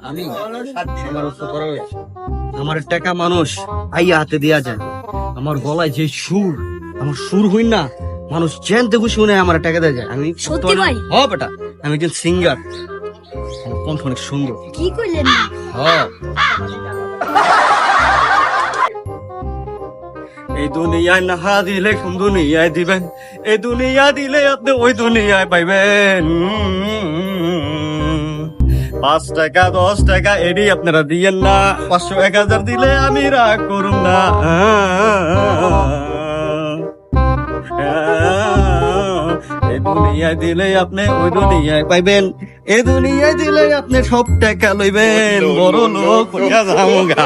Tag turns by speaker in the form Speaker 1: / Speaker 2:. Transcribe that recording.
Speaker 1: আমি আমার টাকা মানুষ আইয়া হাতে দেয়া যায়, আমার গলায় যে সুর, আমার সুর হই না, মানুষ জানতে খুশি শুনে আমার টাকা দেয়া যায়। আমি
Speaker 2: সত্যি ভাই?
Speaker 1: বেটা, আমি একজন সিঙ্গার, আমার কণ্ঠ অনেক সুন্দর।
Speaker 2: কি কইলেন না?
Speaker 1: এই দুনিয়ায় না দিলে কোন দুনিয়ায় দিবেন, এই দুনিয়া দিলে আপনি ওই দুনিয়ায় পাইবেন। 5 টাকা 10 টাকা এডি আপনারা দিয়েন না, 500 1000 দিলে আমি রাগ করুন না। এই দুনিয়ায় দিলে আপনি ওই দুনিয়ায় পাইবেন, এই দুনিয়ায় দিলে আপনি সব টাকা লইবেন, বড় লোক হইয়া যামুগা।